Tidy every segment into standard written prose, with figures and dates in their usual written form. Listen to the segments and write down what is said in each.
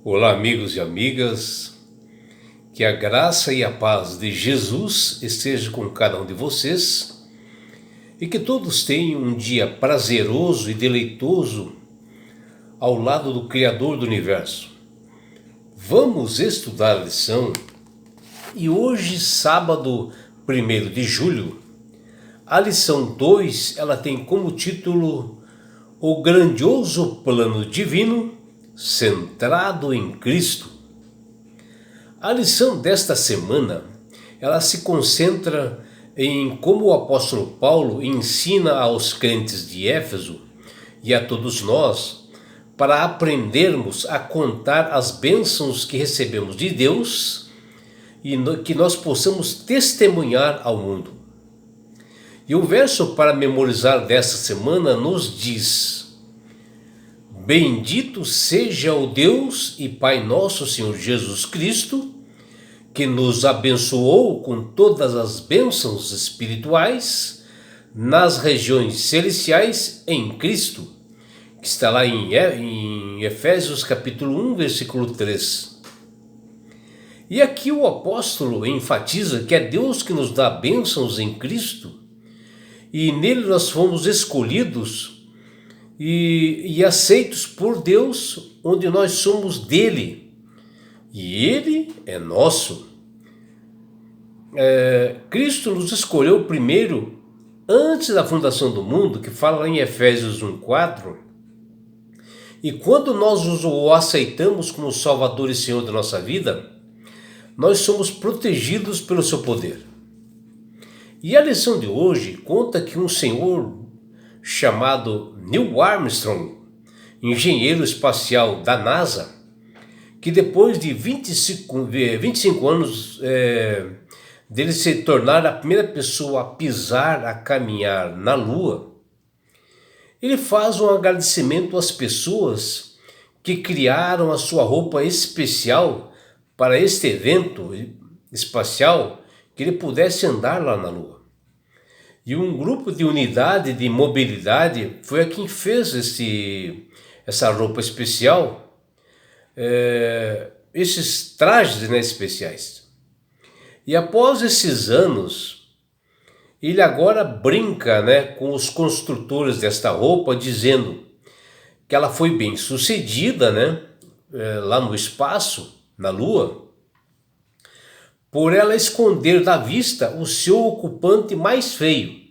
Olá, amigos e amigas, que a graça e a paz de Jesus esteja com cada um de vocês e que todos tenham um dia prazeroso e deleitoso ao lado do Criador do Universo. Vamos estudar a lição e hoje, sábado 1º de julho, a lição 2 ela tem como título O Grandioso Plano Divino centrado em Cristo. A lição desta semana, ela se concentra em como o apóstolo Paulo ensina aos crentes de Éfeso e a todos nós para aprendermos a contar as bênçãos que recebemos de Deus e que nós possamos testemunhar ao mundo. E o verso para memorizar desta semana nos diz: Bendito seja o Deus e Pai nosso Senhor Jesus Cristo, que nos abençoou com todas as bênçãos espirituais nas regiões celestiais em Cristo, que está lá em Efésios capítulo 1, versículo 3. E aqui o apóstolo enfatiza que é Deus que nos dá bênçãos em Cristo, e nele nós fomos escolhidos e aceitos por Deus, onde nós somos dele e ele é nosso. Cristo nos escolheu primeiro antes da fundação do mundo, que fala lá em Efésios 1:4, e quando nós o aceitamos como Salvador e Senhor da nossa vida, nós somos protegidos pelo seu poder. E a lição de hoje conta que um senhor chamado Neil Armstrong, engenheiro espacial da NASA, que depois de 25 anos dele se tornar a primeira pessoa a pisar, a caminhar na Lua, ele faz um agradecimento às pessoas que criaram a sua roupa especial para este evento espacial, que ele pudesse andar lá na Lua. E um grupo de unidade de mobilidade foi a quem fez essa roupa especial, esses trajes, né, especiais. E após esses anos, ele agora brinca, né, com os construtores desta roupa, dizendo que ela foi bem sucedida, né, lá no espaço, na Lua, por ela esconder da vista o seu ocupante mais feio.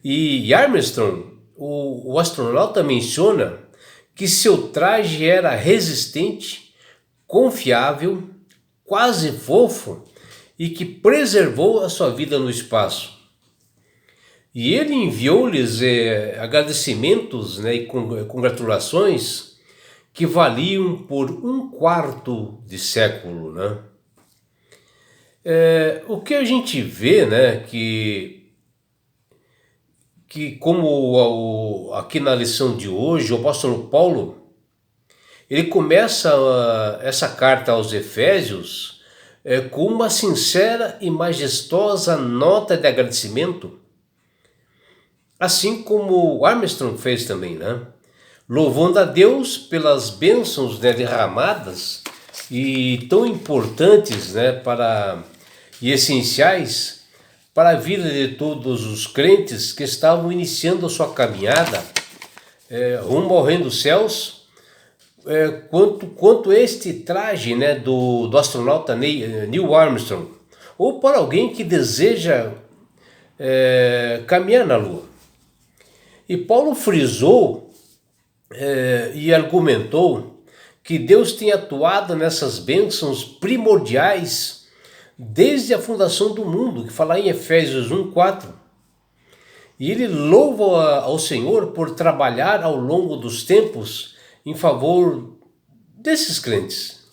E Armstrong, o astronauta, menciona que seu traje era resistente, confiável, quase fofo e que preservou a sua vida no espaço. E ele enviou-lhes agradecimentos, né, e congratulações que valiam por 1/4 de século, né? O que a gente vê, né, que como aqui na lição de hoje, o apóstolo Paulo, ele começa essa carta aos Efésios com uma sincera e majestosa nota de agradecimento, assim como Armstrong fez também, né? Louvando a Deus pelas bênçãos, né, derramadas e tão importantes, né, e essenciais para a vida de todos os crentes que estavam iniciando a sua caminhada rumo ao reino dos céus, quanto este traje, né, do astronauta Neil Armstrong, ou para alguém que deseja caminhar na Lua. E Paulo frisou e argumentou que Deus tem atuado nessas bênçãos primordiais desde a fundação do mundo, que fala em Efésios 1:4. E ele louva ao Senhor por trabalhar ao longo dos tempos em favor desses crentes.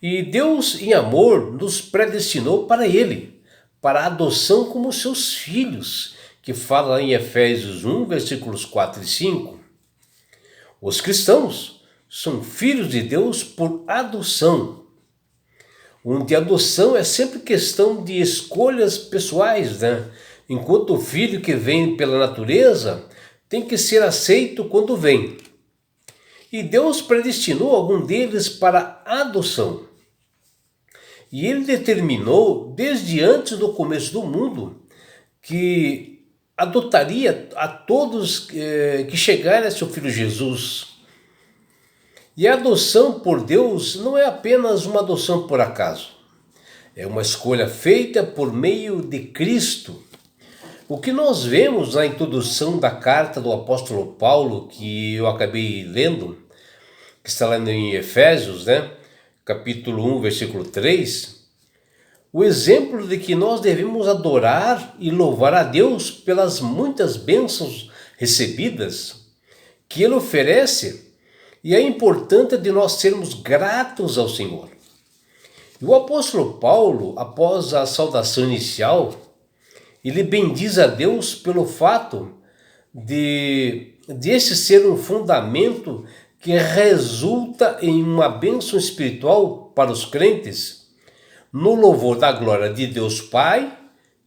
E Deus, em amor, nos predestinou para ele, para a adoção como seus filhos, que fala em Efésios 1, versículos 4 e 5. Os cristãos são filhos de Deus por adoção, onde a adoção é sempre questão de escolhas pessoais, né? Enquanto o filho que vem pela natureza tem que ser aceito quando vem. E Deus predestinou algum deles para adoção. E ele determinou, desde antes do começo do mundo, que adotaria a todos que chegarem a seu Filho Jesus. E a adoção por Deus não é apenas uma adoção por acaso. É uma escolha feita por meio de Cristo. O que nós vemos na introdução da carta do apóstolo Paulo, que eu acabei lendo, que está lá em Efésios, capítulo 1, versículo 3, o exemplo de que nós devemos adorar e louvar a Deus pelas muitas bênçãos recebidas que Ele oferece, e é importante de nós sermos gratos ao Senhor. E o apóstolo Paulo, após a saudação inicial, ele bendiz a Deus pelo fato de esse ser um fundamento que resulta em uma bênção espiritual para os crentes, no louvor da glória de Deus Pai,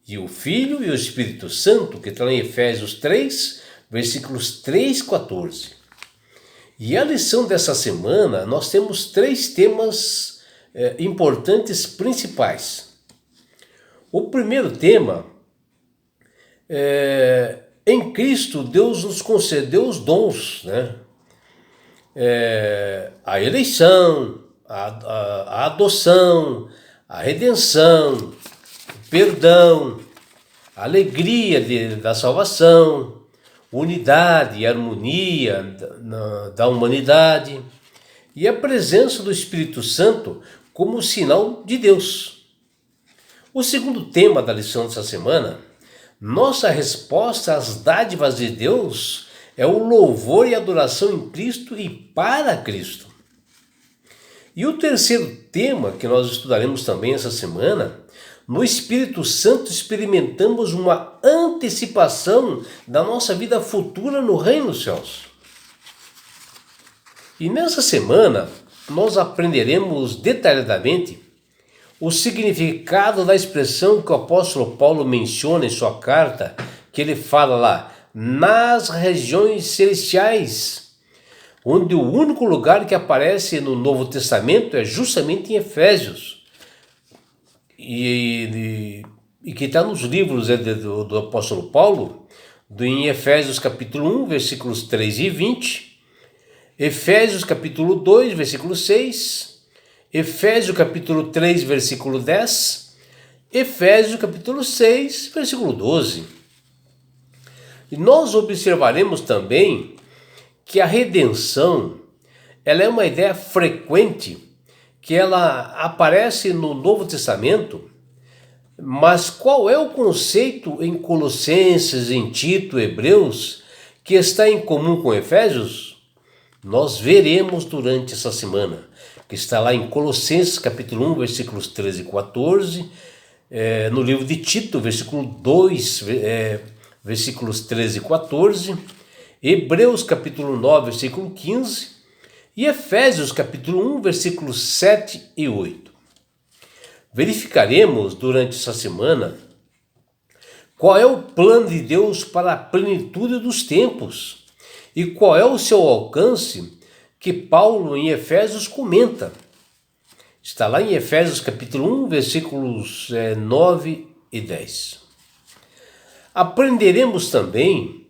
e o Filho e o Espírito Santo, que está em Efésios 3, versículos 3 e 14. E a lição dessa semana, nós temos 3 temas importantes principais. O primeiro tema em Cristo, Deus nos concedeu os dons, a eleição, a adoção, a redenção, o perdão, a alegria da salvação, unidade e harmonia da humanidade e a presença do Espírito Santo como sinal de Deus. O segundo tema da lição dessa semana: nossa resposta às dádivas de Deus é o louvor e adoração em Cristo e para Cristo. E o terceiro tema que nós estudaremos também essa semana: no Espírito Santo experimentamos uma antecipação da nossa vida futura no Reino dos Céus. E nessa semana nós aprenderemos detalhadamente o significado da expressão que o apóstolo Paulo menciona em sua carta, que ele fala lá, nas regiões celestiais, onde o único lugar que aparece no Novo Testamento é justamente em Efésios, e que está nos livros do apóstolo Paulo, em Efésios capítulo 1, versículos 3 e 20, Efésios capítulo 2, versículo 6, Efésios capítulo 3, versículo 10, Efésios capítulo 6, versículo 12. E nós observaremos também que a redenção, ela é uma ideia frequente, que ela aparece no Novo Testamento, mas qual é o conceito em Colossenses, em Tito, Hebreus, que está em comum com Efésios? Nós veremos durante essa semana, que está lá em Colossenses capítulo 1, versículos 13 e 14, no livro de Tito, versículo 2, versículos 13 e 14, Hebreus capítulo 9, versículo 15, e Efésios capítulo 1, versículos 7 e 8. Verificaremos durante essa semana qual é o plano de Deus para a plenitude dos tempos e qual é o seu alcance que Paulo em Efésios comenta. Está lá em Efésios capítulo 1, versículos 9 e 10. Aprenderemos também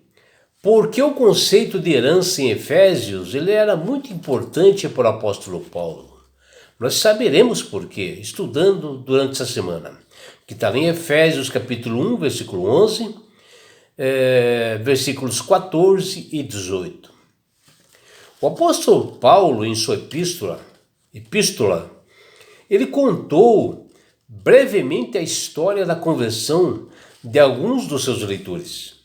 porque o conceito de herança em Efésios ele era muito importante para o apóstolo Paulo. Nós saberemos por quê, estudando durante essa semana, que está em Efésios capítulo 1, versículo 11, versículos 14 e 18. O apóstolo Paulo, em sua epístola, ele contou brevemente a história da conversão de alguns dos seus leitores.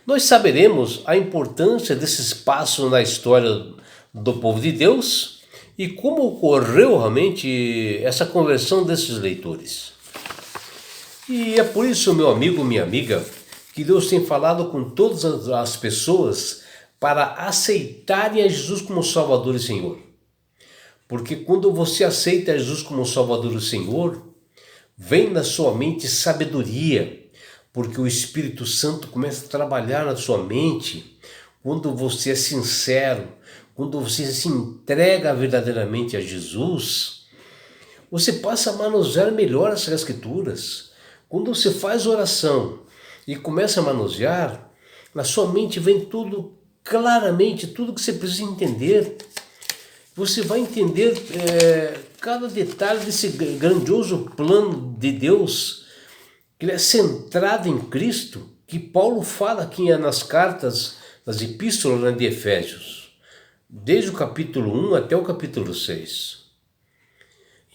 Nós saberemos a importância desses passos na história do povo de Deus e como ocorreu realmente essa conversão desses leitores. E é por isso, meu amigo, minha amiga, que Deus tem falado com todas as pessoas para aceitarem a Jesus como Salvador e Senhor. Porque quando você aceita Jesus como Salvador e Senhor, vem na sua mente sabedoria, porque o Espírito Santo começa a trabalhar na sua mente quando você é sincero, quando você se entrega verdadeiramente a Jesus, você passa a manusear melhor as Escrituras. Quando você faz oração e começa a manusear, na sua mente vem tudo claramente, tudo que você precisa entender. Você vai entender cada detalhe desse grandioso plano de Deus, que ele é centrado em Cristo, que Paulo fala aqui nas cartas, nas epístolas, né, de Efésios, desde o capítulo 1 até o capítulo 6.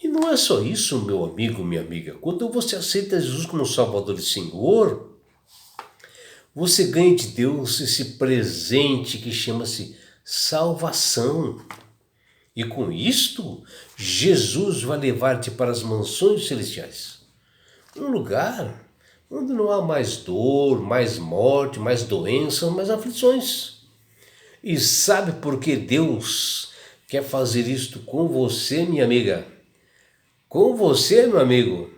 E não é só isso, meu amigo, minha amiga. Quando você aceita Jesus como Salvador e Senhor, você ganha de Deus esse presente que chama-se salvação. E com isto, Jesus vai levar-te para as mansões celestiais. Um lugar onde não há mais dor, mais morte, mais doença, mais aflições. E sabe por que Deus quer fazer isto com você, minha amiga? Com você, meu amigo?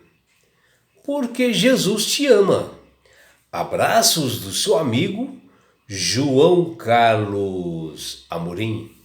Porque Jesus te ama. Abraços do seu amigo João Carlos Amorim.